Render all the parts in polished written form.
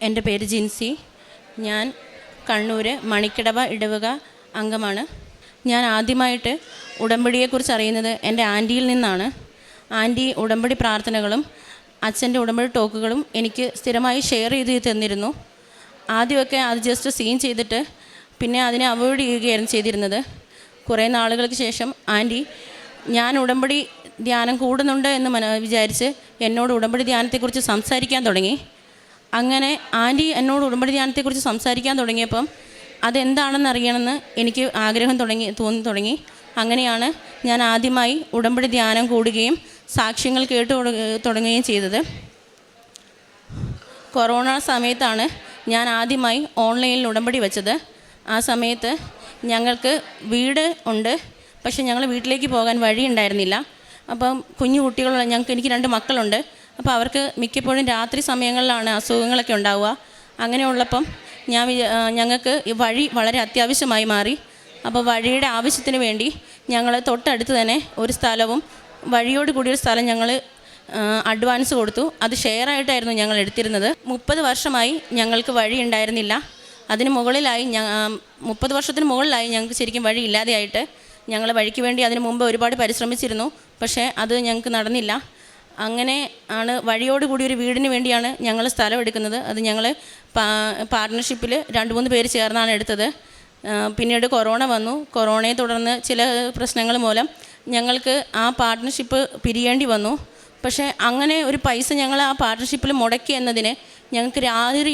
എൻ്റെ പേര് ജിൻസി. ഞാൻ കണ്ണൂർ മണിക്കടവ ഇടവക അംഗമാണ്. ഞാൻ ആദ്യമായിട്ട് ഉടമ്പടിയെക്കുറിച്ച് അറിയുന്നത് എൻ്റെ ആൻറ്റിയിൽ നിന്നാണ്. ആൻറ്റി ഉടമ്പടി പ്രാർത്ഥനകളും അച്ഛൻ്റെ ഉടമ്പടി ടോക്കുകളും എനിക്ക് സ്ഥിരമായി ഷെയർ ചെയ്ത് തന്നിരുന്നു. ആദ്യമൊക്കെ അത് ജസ്റ്റ് സീൻ ചെയ്തിട്ട് പിന്നെ അതിനെ അവോയ്ഡ് ചെയ്യുകയായിരുന്നു ചെയ്തിരുന്നത്. കുറേ നാളുകൾക്ക് ശേഷം ആൻറ്റി ഞാൻ ഉടമ്പടി ധ്യാനം കൂടുന്നുണ്ട് എന്ന് വിചാരിച്ച് എന്നോട് ഉടമ്പടി ധ്യാനത്തെക്കുറിച്ച് സംസാരിക്കാൻ തുടങ്ങി. അങ്ങനെ ആൻറ്റി എന്നോട് ഉടമ്പടി ധ്യാനത്തെക്കുറിച്ച് സംസാരിക്കാൻ തുടങ്ങിയപ്പം അതെന്താണെന്ന് അറിയണമെന്ന് എനിക്ക് ആഗ്രഹം തോന്നി തുടങ്ങി. അങ്ങനെയാണ് ഞാൻ ആദ്യമായി ഉടമ്പടി ധ്യാനം കൂടുകയും സാക്ഷ്യങ്ങൾ കേട്ടു തുടങ്ങുകയും ചെയ്തത്. കൊറോണ സമയത്താണ് ഞാൻ ആദ്യമായി ഓൺലൈനിൽ ഉടമ്പടി വെച്ചത്. ആ സമയത്ത് ഞങ്ങൾക്ക് വീട് ഉണ്ട്, പക്ഷേ ഞങ്ങൾ വീട്ടിലേക്ക് പോകാൻ വഴി ഉണ്ടായിരുന്നില്ല. അപ്പം കുഞ്ഞു കുട്ടികളുള്ള എനിക്ക് 2 മക്കളുണ്ട്. അപ്പോൾ അവർക്ക് മിക്കപ്പോഴും രാത്രി സമയങ്ങളിലാണ് അസുഖങ്ങളൊക്കെ ഉണ്ടാവുക. അങ്ങനെയുള്ളപ്പം ഞങ്ങൾക്ക് ഈ വഴി വളരെ അത്യാവശ്യമായി മാറി. അപ്പോൾ വഴിയുടെ ആവശ്യത്തിന് വേണ്ടി ഞങ്ങൾ തൊട്ടടുത്ത് തന്നെ ഒരു സ്ഥലവും വഴിയോട് കൂടിയൊരു സ്ഥലം ഞങ്ങൾ അഡ്വാൻസ് കൊടുത്തു. അത് ഷെയറായിട്ടായിരുന്നു ഞങ്ങൾ എടുത്തിരുന്നത്. 30 വർഷമായി ഞങ്ങൾക്ക് വഴി ഉണ്ടായിരുന്നില്ല. അതിന് മുകളിലായി 30 വർഷത്തിന് മുകളിലായി ഞങ്ങൾക്ക് ശരിക്കും വഴി ഇല്ലാതെയായിട്ട്. ഞങ്ങൾ വഴിക്ക് വേണ്ടി അതിന് മുമ്പ് ഒരുപാട് പരിശ്രമിച്ചിരുന്നു, പക്ഷേ അത് ഞങ്ങൾക്ക് നടന്നില്ല. അങ്ങനെ ആണ് വഴിയോട് കൂടി ഒരു വീടിന് വേണ്ടിയാണ് ഞങ്ങൾ സ്ഥലം എടുക്കുന്നത്. അത് ഞങ്ങൾ പാർട്ട്ണർഷിപ്പിൽ 2-3 പേര് ചേർന്നാണ് എടുത്തത്. പിന്നീട് കൊറോണ വന്നു. കൊറോണയെ തുടർന്ന് ചില പ്രശ്നങ്ങൾ മൂലം ഞങ്ങൾക്ക് ആ പാർട്ട്ണർഷിപ്പ് പിരിയേണ്ടി വന്നു. പക്ഷേ അങ്ങനെ ഒരു പൈസ ഞങ്ങൾ ആ പാർട്ട്ണർഷിപ്പിൽ മുടക്കി എന്നതിന് ഞങ്ങൾക്ക് യാതൊരു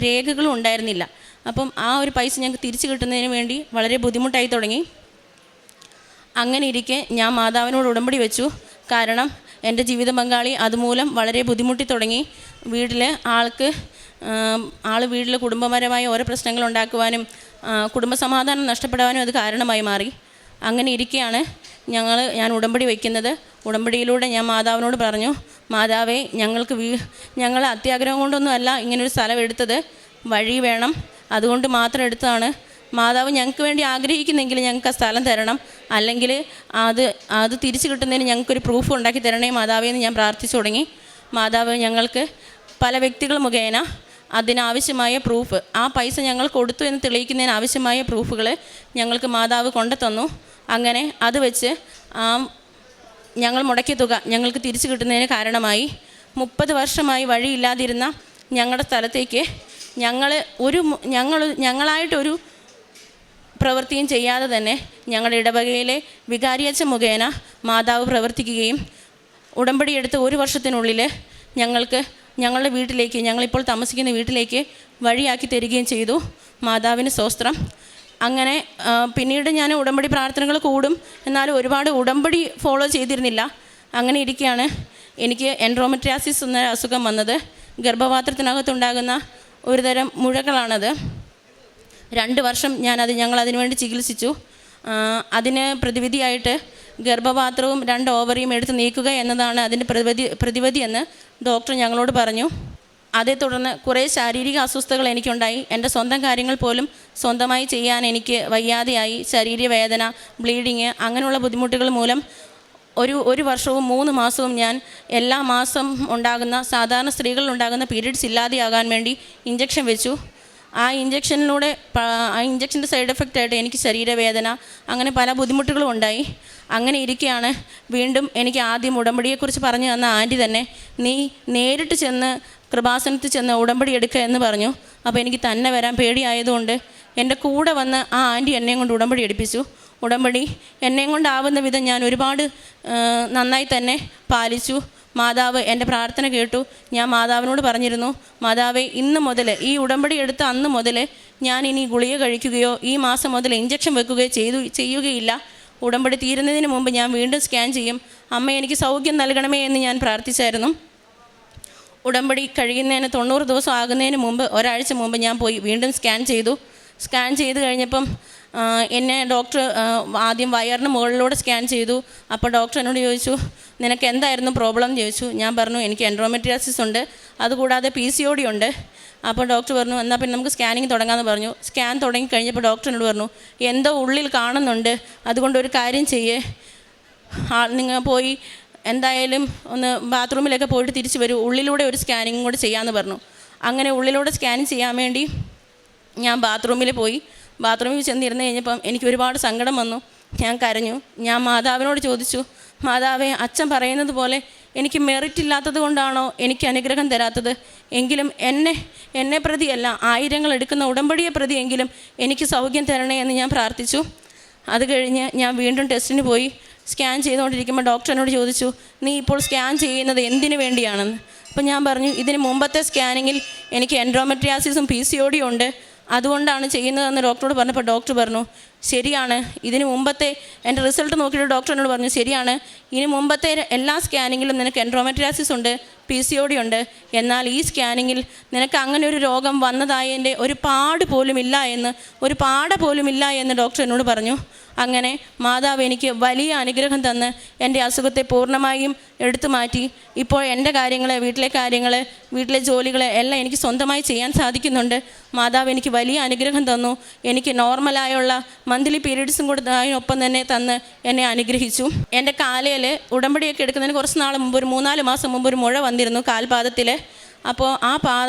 രേഖകളും ഉണ്ടായിരുന്നില്ല. അപ്പം ആ ഒരു പൈസ ഞങ്ങൾക്ക് തിരിച്ചു കിട്ടുന്നതിന് വേണ്ടി വളരെ ബുദ്ധിമുട്ടായി തുടങ്ങി. അങ്ങനെ ഇരിക്കെ ഞാൻ മാതാവിനോട് ഉടമ്പടി വെച്ചു. കാരണം എൻ്റെ ജീവിത പങ്കാളി അതുമൂലം വളരെ ബുദ്ധിമുട്ടി തുടങ്ങി. വീട്ടിൽ കുടുംബപരമായ ഓരോ പ്രശ്നങ്ങൾ ഉണ്ടാക്കുവാനും കുടുംബസമാധാനം നഷ്ടപ്പെടാനും അത് കാരണമായി മാറി. അങ്ങനെ ഇരിക്കെയാണ് ഞാൻ ഉടമ്പടി വയ്ക്കുന്നത്. ഉടമ്പടിയിലൂടെ ഞാൻ മാതാവിനോട് പറഞ്ഞു, മാതാവേ, ഞങ്ങൾ അത്യാഗ്രഹം കൊണ്ടൊന്നുമല്ല ഇങ്ങനൊരു സ്ഥലം എടുത്തത്, വഴി വേണം, അതുകൊണ്ട് മാത്രം എടുത്തതാണ്. മാതാവ് ഞങ്ങൾക്ക് വേണ്ടി ആഗ്രഹിക്കുന്നെങ്കിൽ ഞങ്ങൾക്ക് ആ സ്ഥലം തരണം, അല്ലെങ്കിൽ അത് തിരിച്ചു കിട്ടുന്നതിന് ഞങ്ങൾക്കൊരു പ്രൂഫ് ഉണ്ടാക്കി തരണേ മാതാവേ എന്ന് ഞാൻ പ്രാർത്ഥിച്ചു തുടങ്ങി. മാതാവ് ഞങ്ങൾക്ക് പല വ്യക്തികൾ മുഖേന അതിനാവശ്യമായ പ്രൂഫ്, ആ പൈസ ഞങ്ങൾ കൊടുത്തു എന്ന് തെളിയിക്കുന്നതിന് ആവശ്യമായ പ്രൂഫുകൾ ഞങ്ങൾക്ക് മാതാവ് കൊണ്ടുതന്നു. അങ്ങനെ അത് വെച്ച് ഞങ്ങൾ മുടക്കിയ തുക ഞങ്ങൾക്ക് തിരിച്ചു കിട്ടുന്നതിന് കാരണമായി. 30 വർഷമായി വഴിയില്ലാതിരുന്ന ഞങ്ങളുടെ സ്ഥലത്തേക്ക് ഞങ്ങളായിട്ടൊരു പ്രവൃത്തിയും ചെയ്യാതെ തന്നെ ഞങ്ങളുടെ ഇടവകയിലെ വികാരിയച്ഛൻ മുഖേന മാതാവ് പ്രവർത്തിക്കുകയും ഉടമ്പടി എടുത്ത് 1 വർഷത്തിനുള്ളിൽ ഞങ്ങളുടെ വീട്ടിലേക്ക്, ഞങ്ങളിപ്പോൾ താമസിക്കുന്ന വീട്ടിലേക്ക് വഴിയാക്കി തരികയും ചെയ്തു. മാതാവിന് സ്തോത്രം. അങ്ങനെ പിന്നീട് ഞാൻ ഉടമ്പടി പ്രാർത്ഥനകൾ കൂടും, എന്നാലും ഒരുപാട് ഉടമ്പടി ഫോളോ ചെയ്തിരുന്നില്ല. അങ്ങനെ ഇരിക്കുകയാണ് എനിക്ക് എൻഡോമെട്രിയാസിസ് എന്ന അസുഖം വന്നത്. ഗർഭപാത്രത്തിനകത്തുണ്ടാകുന്ന ഒരുതരം മുഴകളാണത്. 2 വർഷം ഞങ്ങൾ അതിനുവേണ്ടി ചികിത്സിച്ചു. അതിന് പ്രതിവിധിയായിട്ട് ഗർഭപാത്രവും 2 ഓവറിയും എടുത്ത് നീക്കുക എന്നതാണ് അതിൻ്റെ പ്രതിവിധി എന്ന് ഡോക്ടർ ഞങ്ങളോട് പറഞ്ഞു. അതേ തുടർന്ന് കുറേ ശാരീരിക അസ്വസ്ഥതകൾ എനിക്കുണ്ടായി. എൻ്റെ സ്വന്തം കാര്യങ്ങൾ പോലും സ്വന്തമായി ചെയ്യാൻ എനിക്ക് വയ്യാതെയായി. ശരീരവേദന, ബ്ലീഡിങ്, അങ്ങനെയുള്ള ബുദ്ധിമുട്ടുകൾ മൂലം ഒരു വർഷവും 3 മാസവും ഞാൻ എല്ലാ മാസം ഉണ്ടാകുന്ന സാധാരണ സ്ത്രീകളിലുണ്ടാകുന്ന പീരീഡ്സ് ഇല്ലാതെയാകാൻ വേണ്ടി ഇഞ്ചക്ഷൻ വെച്ചു. ആ ഇഞ്ചക്ഷൻ്റെ സൈഡ് എഫക്റ്റായിട്ട് എനിക്ക് ശരീരവേദന, അങ്ങനെ പല ബുദ്ധിമുട്ടുകളും ഉണ്ടായി. അങ്ങനെ ഇരിക്കുകയാണ് വീണ്ടും എനിക്ക് ആദ്യം ഉടമ്പടിയെക്കുറിച്ച് പറഞ്ഞു തന്ന ആൻറ്റി തന്നെ, നീ നേരിട്ട് ചെന്ന് കൃപാസനത്തിൽ ചെന്ന് ഉടമ്പടി എടുക്കുക എന്ന് പറഞ്ഞു. അപ്പോൾ എനിക്ക് തന്നെ വരാൻ പേടിയായതുകൊണ്ട് എൻ്റെ കൂടെ വന്ന് ആ ആൻറ്റി എന്നെയും കൊണ്ട് ഉടമ്പടി എടുപ്പിച്ചു. ഉടമ്പടി എന്നെയും കൊണ്ടാവുന്ന വിധം ഞാൻ ഒരുപാട് നന്നായി തന്നെ പാലിച്ചു. മാതാവ് എൻ്റെ പ്രാർത്ഥന കേട്ടു. ഞാൻ മാതാവിനോട് പറഞ്ഞിരുന്നു, മാതാവേ, ഇന്ന് മുതൽ, ഈ ഉടമ്പടി എടുത്ത അന്ന് മുതൽ ഞാൻ ഇനി ഗുളിക കഴിക്കുകയോ ഈ മാസം മുതൽ ഇഞ്ചക്ഷൻ വെക്കുകയോ ചെയ്യുകയില്ല. ഉടമ്പടി തീരുന്നതിന് മുമ്പ് ഞാൻ വീണ്ടും സ്കാൻ ചെയ്യും. അമ്മ, എനിക്ക് സൗഖ്യം നൽകണമേ എന്ന് ഞാൻ പ്രാർത്ഥിച്ചായിരുന്നു. ഉടമ്പടി കഴിയുന്നതിന് 90 ദിവസം ആകുന്നതിന് മുമ്പ്, ഒരാഴ്ച മുമ്പ് ഞാൻ പോയി വീണ്ടും സ്കാൻ ചെയ്തു. സ്കാൻ ചെയ്ത് കഴിഞ്ഞപ്പം എന്നെ ഡോക്ടർ ആദ്യം വയറിന് മുകളിലൂടെ സ്കാൻ ചെയ്തു. അപ്പോൾ ഡോക്ടർ എന്നോട് ചോദിച്ചു, നിനക്ക് എന്തായിരുന്നു പ്രോബ്ലം എന്ന് ചോദിച്ചു. ഞാൻ പറഞ്ഞു, എനിക്ക് എൻഡോമെട്രിയാസിസ് ഉണ്ട്, അതുകൂടാതെ PCOD ഉണ്ട്. അപ്പോൾ ഡോക്ടർ പറഞ്ഞു, എന്നാൽ പിന്നെ നമുക്ക് സ്കാനിങ് തുടങ്ങാമെന്ന് പറഞ്ഞു. സ്കാൻ തുടങ്ങി കഴിഞ്ഞപ്പോൾ ഡോക്ടർ എന്നോട് പറഞ്ഞു, എന്തോ ഉള്ളിൽ കാണുന്നുണ്ട്, അതുകൊണ്ട് ഒരു കാര്യം ചെയ്യേ, നിങ്ങൾ പോയി എന്തായാലും ഒന്ന് ബാത്റൂമിലൊക്കെ പോയിട്ട് തിരിച്ച് വരൂ, ഉള്ളിലൂടെ ഒരു സ്കാനിങ് കൂടെ ചെയ്യാമെന്ന് പറഞ്ഞു. അങ്ങനെ ഉള്ളിലൂടെ സ്കാൻ ചെയ്യാൻ വേണ്ടി ഞാൻ ബാത്റൂമിൽ പോയി. ബാത്റൂമിൽ ചെന്നിരുന്ന് കഴിഞ്ഞപ്പം എനിക്ക് ഒരുപാട് സങ്കടം വന്നു. ഞാൻ കരഞ്ഞു. ഞാൻ മാതാവിനോട് ചോദിച്ചു, മാതാവേ, അച്ഛൻ പറയുന്നത് പോലെ എനിക്ക് മെറിറ്റ് ഇല്ലാത്തത് കൊണ്ടാണോ എനിക്ക് അനുഗ്രഹം തരാത്തത്? എങ്കിലും എന്നെ പ്രതിയല്ല, ആയിരങ്ങൾ എടുക്കുന്ന ഉടമ്പടിയെ പ്രതിയെങ്കിലും എനിക്ക് സൗഖ്യം തരണേ എന്ന് ഞാൻ പ്രാർത്ഥിച്ചു. അത് കഴിഞ്ഞ് ഞാൻ വീണ്ടും ടെസ്റ്റിന് പോയി. സ്കാൻ ചെയ്തുകൊണ്ടിരിക്കുമ്പോൾ ഡോക്ടർ എന്നോട് ചോദിച്ചു, നീ ഇപ്പോൾ സ്കാൻ ചെയ്യുന്നത് എന്തിനു വേണ്ടിയാണെന്ന്. അപ്പോൾ ഞാൻ പറഞ്ഞു, ഇതിന് മുമ്പത്തെ സ്കാനിങ്ങിൽ എനിക്ക് എൻഡോമെട്രിയാസിസും PCOD ഉണ്ട്, അതുകൊണ്ടാണ് ചെയ്യുന്നതെന്ന് ഡോക്ടറോട് പറഞ്ഞപ്പോൾ ഡോക്ടർ പറഞ്ഞു, ശരിയാണ്, ഇതിന് മുമ്പത്തെ എൻ്റെ റിസൾട്ട് നോക്കിയിട്ട് ഡോക്ടർ എന്നോട് പറഞ്ഞു, ശരിയാണ്, ഇനി മുമ്പത്തെ എല്ലാ സ്കാനിങ്ങിലും നിനക്ക് എൻഡോമെട്രിയാസിസ് ഉണ്ട്, PCOD ഉണ്ട്, എന്നാൽ ഈ സ്കാനിങ്ങിൽ നിനക്ക് അങ്ങനെ ഒരു രോഗം വന്നതായതിൻ്റെ ഒരു പാട് പോലുമില്ല എന്ന് ഡോക്ടർ എന്നോട് പറഞ്ഞു. അങ്ങനെ മാതാവ് എനിക്ക് വലിയ അനുഗ്രഹം തന്ന് എൻ്റെ അസുഖത്തെ പൂർണ്ണമായും എടുത്തു മാറ്റി. ഇപ്പോൾ എൻ്റെ കാര്യങ്ങൾ, വീട്ടിലെ ജോലികൾ എല്ലാം എനിക്ക് സ്വന്തമായി ചെയ്യാൻ സാധിക്കുന്നുണ്ട്. മാതാവ് എനിക്ക് വലിയ അനുഗ്രഹം തന്നു. എനിക്ക് നോർമലായുള്ള മന്ത്ലി പീരീഡ്സും കൂടെ അതിനൊപ്പം തന്നെ തന്ന് എന്നെ അനുഗ്രഹിച്ചു. എൻ്റെ കാലയിൽ ഉടമ്പടിയൊക്കെ എടുക്കുന്നതിന് കുറച്ച് നാൾ മുമ്പ്, ഒരു 3-4 മാസം മുമ്പ് ഒരു മുഴ വന്നിരുന്നു കാൽപാദത്തിൽ. അപ്പോൾ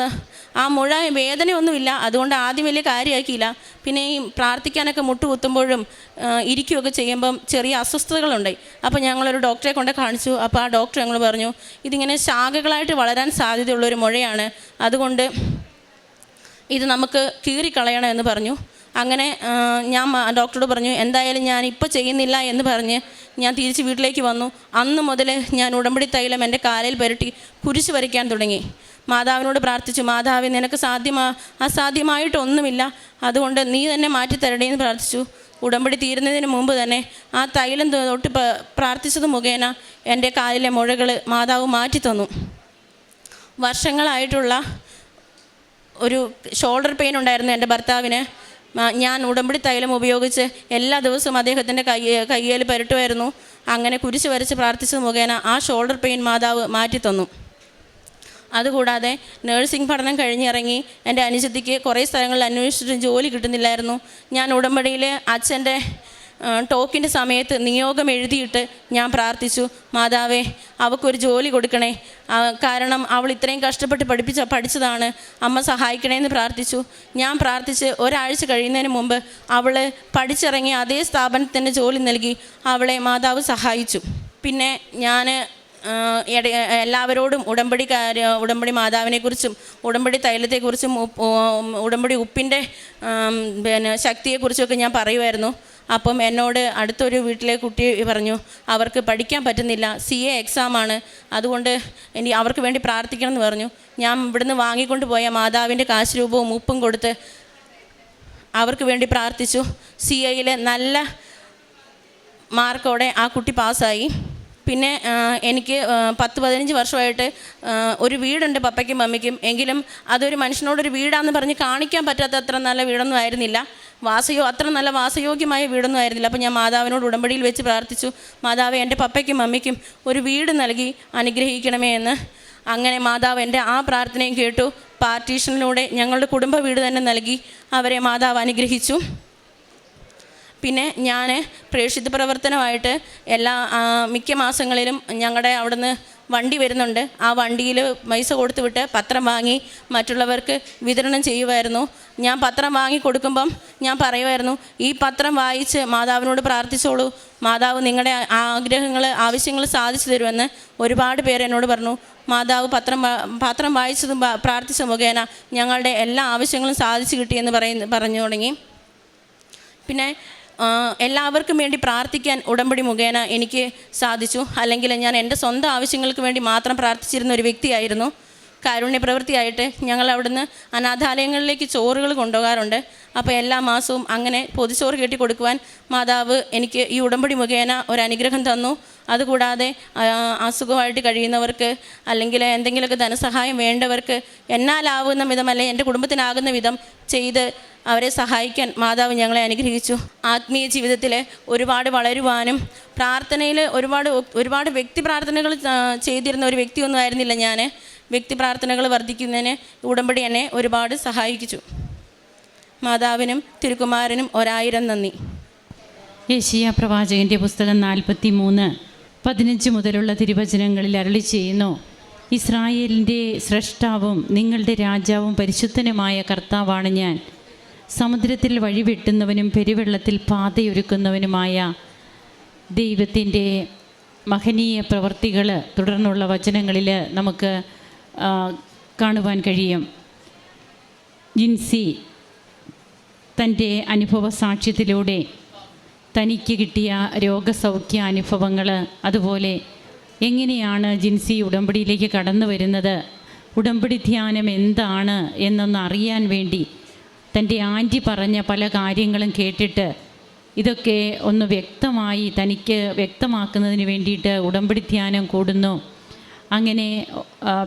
ആ മുഴ വേദനയൊന്നുമില്ല, അതുകൊണ്ട് ആദ്യം വലിയ കാര്യമാക്കിയില്ല. പിന്നെ ഈ പ്രാർത്ഥിക്കാനൊക്കെ മുട്ടുകുത്തുമ്പോഴും ഇരിക്കുകയൊക്കെ ചെയ്യുമ്പം ചെറിയ അസ്വസ്ഥതകളുണ്ടായി. അപ്പോൾ ഞങ്ങളൊരു ഡോക്ടറെ കൊണ്ട് കാണിച്ചു. അപ്പോൾ ആ ഡോക്ടർ ഞങ്ങൾ പറഞ്ഞു, ഇതിങ്ങനെ ശാഖകളായിട്ട് വളരാൻ സാധ്യതയുള്ളൊരു മുഴയാണ്, അതുകൊണ്ട് ഇത് നമുക്ക് കീറിക്കളയണമെന്ന് പറഞ്ഞു. അങ്ങനെ ഞാൻ ഡോക്ടറോട് പറഞ്ഞു, എന്തായാലും ഞാൻ ഇപ്പോൾ ചെയ്യുന്നില്ല എന്ന് പറഞ്ഞ് ഞാൻ തിരിച്ച് വീട്ടിലേക്ക് വന്നു. അന്ന് മുതൽ ഞാൻ ഉടമ്പടി തൈലം എൻ്റെ കാലിൽ പുരട്ടി കുരിശ് വരയ്ക്കാൻ തുടങ്ങി. മാതാവിനോട് പ്രാർത്ഥിച്ചു, മാതാവേ, നിനക്ക് അസാധ്യമായിട്ടൊന്നുമില്ല, അതുകൊണ്ട് നീ തന്നെ മാറ്റിത്തരണേ എന്ന് പ്രാർത്ഥിച്ചു. ഉടമ്പടി തീരുന്നതിന് മുമ്പ് തന്നെ ആ തൈലം തൊട്ട് പ്രാർത്ഥിച്ചത് മുഖേന എൻ്റെ കാലിലെ മുഴകൾ മാതാവ് മാറ്റിത്തന്നു. വർഷങ്ങളായിട്ടുള്ള ഒരു ഷോൾഡർ പെയിൻ ഉണ്ടായിരുന്നു എൻ്റെ ഭർത്താവിന്. ഞാൻ ഉടമ്പടി തൈലം ഉപയോഗിച്ച് എല്ലാ ദിവസവും അദ്ദേഹത്തിൻ്റെ കയ്യിൽ പുരട്ടുമായിരുന്നു. അങ്ങനെ കുരിശ് വരച്ച് പ്രാർത്ഥിച്ചത് മുഖേന ആ ഷോൾഡർ പെയിൻ മാതാവ് മാറ്റിത്തന്നു. അതുകൂടാതെ നഴ്സിംഗ് പഠനം കഴിഞ്ഞിറങ്ങി എൻ്റെ അനുജത്തിക്ക് കുറേ സ്ഥലങ്ങളിൽ അന്വേഷിച്ചിട്ട് ജോലി കിട്ടുന്നില്ലായിരുന്നു. ഞാൻ ഉടമ്പടിയിൽ അച്ഛൻ്റെ ടോക്കിൻ്റെ സമയത്ത് നിയോഗം എഴുതിയിട്ട് ഞാൻ പ്രാർത്ഥിച്ചു, മാതാവേ, അവൾക്കൊരു ജോലി കൊടുക്കണേ, കാരണം അവൾ ഇത്രയും കഷ്ടപ്പെട്ട് പഠിച്ചതാണ്, അമ്മ സഹായിക്കണേ എന്ന് പ്രാർത്ഥിച്ചു. ഞാൻ പ്രാർത്ഥിച്ച് ഒരാഴ്ച കഴിയുന്നതിന് മുമ്പ് അവൾ പഠിച്ചിറങ്ങി അതേ സ്ഥാപനത്തിന് ജോലി നൽകി അവളെ മാതാവ് സഹായിച്ചു. പിന്നെ ഞാൻ എല്ലാവരോടും ഉടമ്പടി മാതാവിനെക്കുറിച്ചും ഉടമ്പടി തൈലത്തെക്കുറിച്ചും ഉടമ്പടി ഉപ്പിൻ്റെ ശക്തിയെക്കുറിച്ചൊക്കെ ഞാൻ പറയുമായിരുന്നു. അപ്പം എന്നോട് അടുത്തൊരു വീട്ടിലെ കുട്ടി പറഞ്ഞു, അവർക്ക് പഠിക്കാൻ പറ്റുന്നില്ല, CA എക്സാമാണ്, അതുകൊണ്ട് അവർക്ക് വേണ്ടി പ്രാർത്ഥിക്കണം എന്ന് പറഞ്ഞു. ഞാൻ ഇവിടുന്ന് വാങ്ങിക്കൊണ്ട് പോയ മാതാവിൻ്റെ കാശ് രൂപവും ഉപ്പും കൊടുത്ത് അവർക്ക് വേണ്ടി പ്രാർത്ഥിച്ചു. CAയിൽ നല്ല മാർക്കോടെ ആ കുട്ടി പാസ്സായി. പിന്നെ എനിക്ക് 10-15 വർഷമായിട്ട് ഒരു വീടുണ്ട് പപ്പയ്ക്കും മമ്മിക്കും. എങ്കിലും അതൊരു മനുഷ്യനോടൊരു വീടാണെന്ന് പറഞ്ഞ് കാണിക്കാൻ പറ്റാത്ത അത്ര നല്ല വീടൊന്നും ആയിരുന്നില്ല, അത്ര നല്ല വാസയോഗ്യമായ വീടൊന്നും ആയിരുന്നില്ല. അപ്പോൾ ഞാൻ മാതാവിനോട് ഉടമ്പടിയിൽ വെച്ച് പ്രാർത്ഥിച്ചു, മാതാവേ, എൻ്റെ പപ്പയ്ക്കും മമ്മിക്കും ഒരു വീട് നൽകി അനുഗ്രഹിക്കണമേ എന്ന്. അങ്ങനെ മാതാവ് എൻ്റെ ആ പ്രാർത്ഥനയും കേട്ടു. പാർട്ടീഷനിലൂടെ ഞങ്ങളുടെ കുടുംബ വീട് തന്നെ നൽകി അവരെ മാതാവ് അനുഗ്രഹിച്ചു. പിന്നെ ഞാൻ പ്രേക്ഷിത പ്രവർത്തനമായിട്ട് മിക്ക മാസങ്ങളിലും ഞങ്ങളുടെ അവിടുന്ന് വണ്ടി വരുന്നുണ്ട്. ആ വണ്ടിയിൽ പൈസ കൊടുത്തു വിട്ട് പത്രം വാങ്ങി മറ്റുള്ളവർക്ക് വിതരണം ചെയ്യുമായിരുന്നു. ഞാൻ പത്രം വാങ്ങി കൊടുക്കുമ്പം ഞാൻ പറയുമായിരുന്നു, ഈ പത്രം വായിച്ച് മാതാവിനോട് പ്രാർത്ഥിച്ചോളൂ, മാതാവ് നിങ്ങളുടെ ആവശ്യങ്ങൾ സാധിച്ചു തരുമെന്ന്. ഒരുപാട് പേര് എന്നോട് പറഞ്ഞു, മാതാവ് പത്രം വായിച്ചതും പ്രാർത്ഥിച്ച മുഖേന ഞങ്ങളുടെ എല്ലാ ആവശ്യങ്ങളും സാധിച്ചു കിട്ടിയെന്ന് പറഞ്ഞു തുടങ്ങി. പിന്നെ എല്ലാവർക്കും വേണ്ടി പ്രാർത്ഥിക്കാൻ ഉടമ്പടി മുഖേന എനിക്ക് സാധിച്ചു. അല്ലെങ്കിൽ ഞാൻ എൻ്റെ സ്വന്തം ആവശ്യങ്ങൾക്ക് വേണ്ടി മാത്രം പ്രാർത്ഥിച്ചിരുന്ന ഒരു വ്യക്തിയായിരുന്നു. കാരുണ്യ പ്രവൃത്തിയായിട്ട് ഞങ്ങൾ അവിടുന്ന് അനാഥാലയങ്ങളിലേക്ക് ചോറുകൾ കൊണ്ടുപോകാറുണ്ട്. അപ്പോൾ എല്ലാ മാസവും അങ്ങനെ പൊതിച്ചോറ് കെട്ടി കൊടുക്കുവാൻ മാതാവ് എനിക്ക് ഈ ഉടമ്പടി മുഖേന ഒരു അനുഗ്രഹം തന്നു. അതുകൂടാതെ അസുഖമായിട്ട് കഴിയുന്നവർക്ക് അല്ലെങ്കിൽ എന്തെങ്കിലുമൊക്കെ ധനസഹായം വേണ്ടവർക്ക് എന്നാലാവുന്ന വിധം അല്ലെങ്കിൽ എൻ്റെ കുടുംബത്തിനാകുന്ന വിധം ചെയ്ത് അവരെ സഹായിക്കാൻ മാതാവ് ഞങ്ങളെ അനുഗ്രഹിച്ചു. ആത്മീയ ജീവിതത്തിൽ ഒരുപാട് വളരുവാനും പ്രാർത്ഥനയിൽ ഒരുപാട് വ്യക്തി പ്രാർത്ഥനകൾ ചെയ്തിരുന്ന ഒരു വ്യക്തിയൊന്നും ആയിരുന്നില്ല ഞാൻ. വ്യക്തി പ്രാർത്ഥനകൾ വർദ്ധിക്കുന്നതിന് ഉടമ്പടി എന്നെ ഒരുപാട് സഹായിച്ചു. മാതാവിനും തിരുക്കുമാരനും 1000 നന്ദി. യെശയ്യാ പ്രവാചകൻ്റെ പുസ്തകം 43:15 മുതലുള്ള തിരുവചനങ്ങളിൽ അരുളി ചെയ്യുന്നു, ഇസ്രായേലിൻ്റെ സ്രഷ്ടാവും നിങ്ങളുടെ രാജാവും പരിശുദ്ധനുമായ കർത്താവാണ് ഞാൻ. സമുദ്രത്തിൽ വഴിവെട്ടുന്നവനും പെരുവെള്ളത്തിൽ പാതയൊരുക്കുന്നവനുമായ ദൈവത്തിൻ്റെ മഹനീയ പ്രവർത്തികൾ തുടർന്നുള്ള വചനങ്ങളിൽ നമുക്ക് കാണുവാൻ കഴിയും. ജിൻസി തൻ്റെ അനുഭവ സാക്ഷ്യത്തിലൂടെ തനിക്ക് കിട്ടിയ രോഗസൗഖ്യ അനുഭവങ്ങൾ, അതുപോലെ എങ്ങനെയാണ് ജിൻസി ഉടമ്പടിയിലേക്ക് കടന്നു വരുന്നത്, ഉടമ്പടി ധ്യാനം എന്താണ് എന്നൊന്ന് അറിയാൻ വേണ്ടി തൻ്റെ ആൻറ്റി പറഞ്ഞ പല കാര്യങ്ങളും കേട്ടിട്ട് ഇതൊക്കെ ഒന്ന് വ്യക്തമായി തനിക്ക് വ്യക്തമാക്കുന്നതിന് വേണ്ടിയിട്ട് ഉടമ്പടി ധ്യാനം കൂടുന്നു. അങ്ങനെ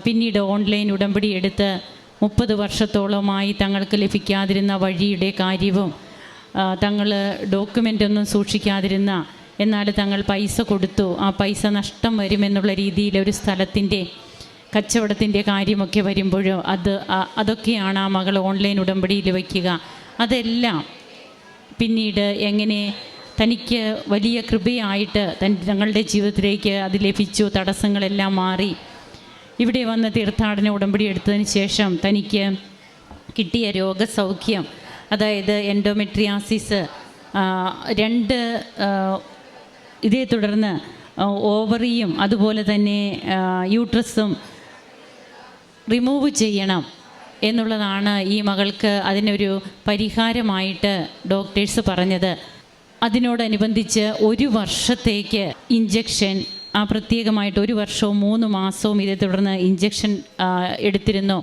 പിന്നീട് ഓൺലൈൻ ഉടമ്പടി എടുത്ത് 30 വർഷത്തോളമായി തങ്ങൾക്ക് ലഭിക്കാതിരുന്ന വഴിയുടെ കാര്യവും തങ്ങൾ ഡോക്യുമെൻ്റ് ഒന്നും സൂക്ഷിക്കാതിരുന്ന, എന്നാൽ തങ്ങൾ പൈസ കൊടുത്തു, ആ പൈസ നഷ്ടം വരുമെന്നുള്ള രീതിയിൽ ഒരു സ്ഥലത്തിൻ്റെ കച്ചവടത്തിൻ്റെ കാര്യമൊക്കെ വരുമ്പോഴോ അതൊക്കെയാണ് ആ മകൾ ഓൺലൈൻ ഉടമ്പടിയിൽ വയ്ക്കുക. അതെല്ലാം പിന്നീട് എങ്ങനെ തനിക്ക് വലിയ കൃപയായിട്ട് തങ്ങളുടെ ജീവിതത്തിലേക്ക് അത് ലഭിച്ചു, തടസ്സങ്ങളെല്ലാം മാറി. ഇവിടെ വന്ന് തീർത്ഥാടന ഉടമ്പടി എടുത്തതിന് ശേഷം തനിക്ക് കിട്ടിയ രോഗസൗഖ്യം, അതായത് എൻഡോമെട്രിയാസിസ് 2 ഇതേ തുടർന്ന് ഓവറിയും അതുപോലെ തന്നെ യൂട്രസും റിമൂവ് ചെയ്യണം എന്നുള്ളതാണ് ഈ മകൾക്ക് അതിനൊരു പരിഹാരമായിട്ട് ഡോക്ടേഴ്സ് പറഞ്ഞത്. അതിനോടനുബന്ധിച്ച് 1 വർഷത്തേക്ക് ഇഞ്ചക്ഷൻ, പ്രത്യേകമായിട്ട് 1 വർഷവും 3 മാസവും ഇതേ തുടർന്ന് ഇഞ്ചക്ഷൻ എടുത്തിരുന്നു.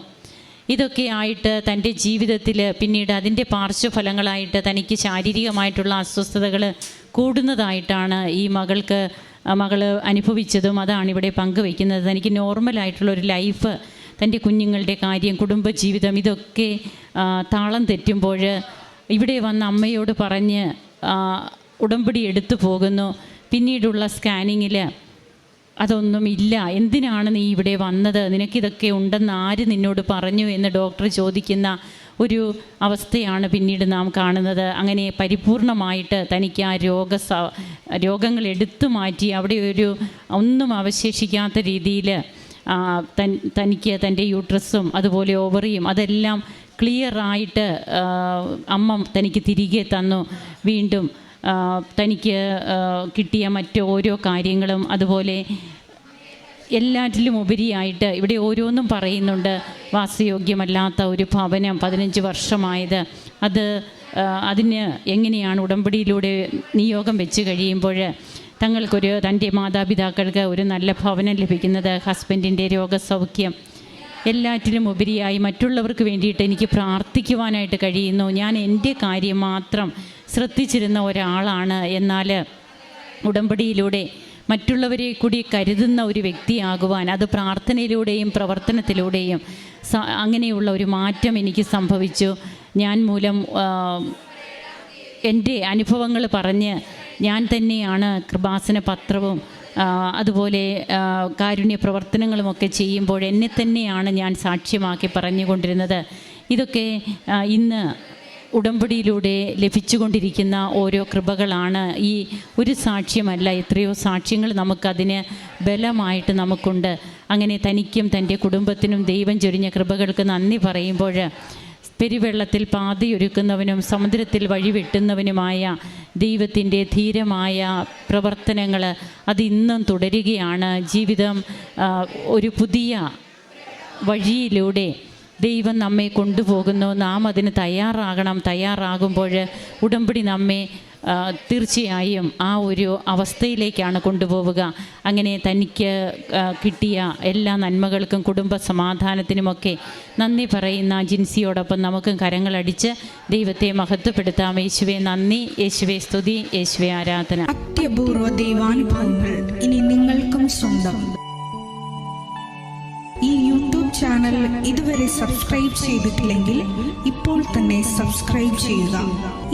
ഇതൊക്കെ ആയിട്ട് തൻ്റെ ജീവിതത്തിൽ പിന്നീട് അതിൻ്റെ പാർശ്വഫലങ്ങളായിട്ട് തനിക്ക് ശാരീരികമായിട്ടുള്ള അസ്വസ്ഥതകൾ കൂടുന്നതായിട്ടാണ് ഈ മകൾ അനുഭവിച്ചതും. അതാണ് ഇവിടെ പങ്കുവയ്ക്കുന്നത്. തനിക്ക് നോർമലായിട്ടുള്ളൊരു ലൈഫ്, തൻ്റെ കുഞ്ഞുങ്ങളുടെ കാര്യം, കുടുംബജീവിതം, ഇതൊക്കെ താളം തെറ്റുമ്പോൾ ഇവിടെ വന്ന് അമ്മയോട് പറഞ്ഞ് ഉടമ്പടി എടുത്തു പോകുന്നു. പിന്നീടുള്ള സ്കാനിങ്ങിൽ അതൊന്നുമില്ല. എന്തിനാണ് നീ ഇവിടെ വന്നത്, നിനക്കിതൊക്കെ ഉണ്ടെന്ന് ആര് നിന്നോട് പറഞ്ഞു എന്ന് ഡോക്ടർ ചോദിക്കുന്ന ഒരു അവസ്ഥയാണ് പിന്നീട് നാം കാണുന്നത്. അങ്ങനെ പരിപൂർണമായിട്ട് തനിക്ക് ആ രോഗങ്ങൾ എടുത്തു മാറ്റി അവിടെ ഒന്നും അവശേഷിക്കാത്ത രീതിയിൽ തനിക്ക് തൻ്റെ യൂട്രസും അതുപോലെ ഓവറിയും അതെല്ലാം ക്ലിയറായിട്ട് അമ്മ തനിക്ക് തിരികെ തന്നു. വീണ്ടും തനിക്ക് കിട്ടിയ മറ്റ് ഓരോ കാര്യങ്ങളും, അതുപോലെ എല്ലാറ്റിലും ഉപരിയായിട്ട് ഇവിടെ ഓരോന്നും പറയുന്നുണ്ട്. വാസയോഗ്യമല്ലാത്ത ഒരു ഭവനം 15 വർഷമായത്, അതിന് എങ്ങനെയാണ് ഉടമ്പടിയിലൂടെ നിയോഗം വെച്ച് കഴിയുമ്പോൾ തൻ്റെ മാതാപിതാക്കൾക്ക് ഒരു നല്ല ഭവനം ലഭിക്കുന്നത്, ഹസ്ബൻഡിൻ്റെ രോഗസൗഖ്യം, എല്ലാറ്റിലും ഉപരിയായി മറ്റുള്ളവർക്ക് വേണ്ടിയിട്ട് എനിക്ക് പ്രാർത്ഥിക്കുവാനായിട്ട് കഴിയുന്നു. ഞാൻ എൻ്റെ കാര്യം മാത്രം ശ്രദ്ധിച്ചിരുന്ന ഒരാളാണ്, എന്നാൽ ഉടമ്പടിയിലൂടെ മറ്റുള്ളവരെ കൂടി കരുതുന്ന ഒരു വ്യക്തിയാകുവാൻ, അത് പ്രാർത്ഥനയിലൂടെയും പ്രവർത്തനത്തിലൂടെയും അങ്ങനെയുള്ള ഒരു മാറ്റം എനിക്ക് സംഭവിച്ചു. ഞാൻ മൂലം എൻ്റെ അനുഭവങ്ങൾ പറഞ്ഞ് ഞാൻ തന്നെയാണ് കൃപാസന പത്രവും അതുപോലെ കാരുണ്യ പ്രവർത്തനങ്ങളുമൊക്കെ ചെയ്യുമ്പോൾ എന്നെ തന്നെയാണ് ഞാൻ സാക്ഷ്യമാക്കി പറഞ്ഞുകൊണ്ടിരുന്നത്. ഇതൊക്കെ ഇന്ന് ഉടമ്പടിയിലൂടെ ലഭിച്ചുകൊണ്ടിരിക്കുന്ന ഓരോ കൃപകളാണ്. ഈ ഒരു സാക്ഷ്യമല്ല, എത്രയോ സാക്ഷ്യങ്ങൾ നമുക്കതിന് ബലമായിട്ട് നമുക്കുണ്ട്. അങ്ങനെ തനിക്കും തൻ്റെ കുടുംബത്തിനും ദൈവം ചൊരിഞ്ഞ കൃപകൾക്ക് നന്ദി പറയുമ്പോൾ പെരുവെള്ളത്തിൽ പാതയൊരുക്കുന്നവനും സമുദ്രത്തിൽ വഴിവെട്ടുന്നവനുമായ ദൈവത്തിൻ്റെ ധീരമായ പ്രവർത്തനങ്ങൾ അതിന്നും തുടരുകയാണ്. ജീവിതം ഒരു പുതിയ വഴിയിലൂടെ ദൈവം നമ്മെ കൊണ്ടുപോകുന്നു. നാം അതിന് തയ്യാറാകുമ്പോൾ ഉടമ്പടി നമ്മെ തീർച്ചയായും ആ ഒരു അവസ്ഥയിലേക്കാണ് കൊണ്ടുപോവുക. അങ്ങനെ തനിക്ക് കിട്ടിയ എല്ലാ നന്മകൾക്കും കുടുംബ സമാധാനത്തിനുമൊക്കെ നന്ദി പറയുന്ന ജിൻസിയോടൊപ്പം നമുക്കും കരങ്ങളടിച്ച് ദൈവത്തെ മഹത്വപ്പെടുത്താം. യേശുവേ നന്ദി, യേശുവേ സ്തുതി, യേശുവേ ആരാധന. അത്യപൂർവ ദൈവാനുഭവങ്ങൾ ഇനി നിങ്ങൾക്കും സ്വന്തം. ഈ യൂട്യൂബ് ചാനൽ ഇതുവരെ സബ്സ്ക്രൈബ് ചെയ്തിട്ടില്ലെങ്കിൽ ഇപ്പോൾ തന്നെ സബ്സ്ക്രൈബ് ചെയ്യുക.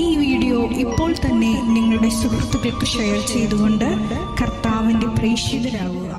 ഈ വീഡിയോ ഇപ്പോൾ തന്നെ നിങ്ങളുടെ സുഹൃത്തുക്കൾക്ക് ഷെയർ ചെയ്തുകൊണ്ട് കർത്താവിൻ്റെ പ്രേക്ഷിതരാകുക.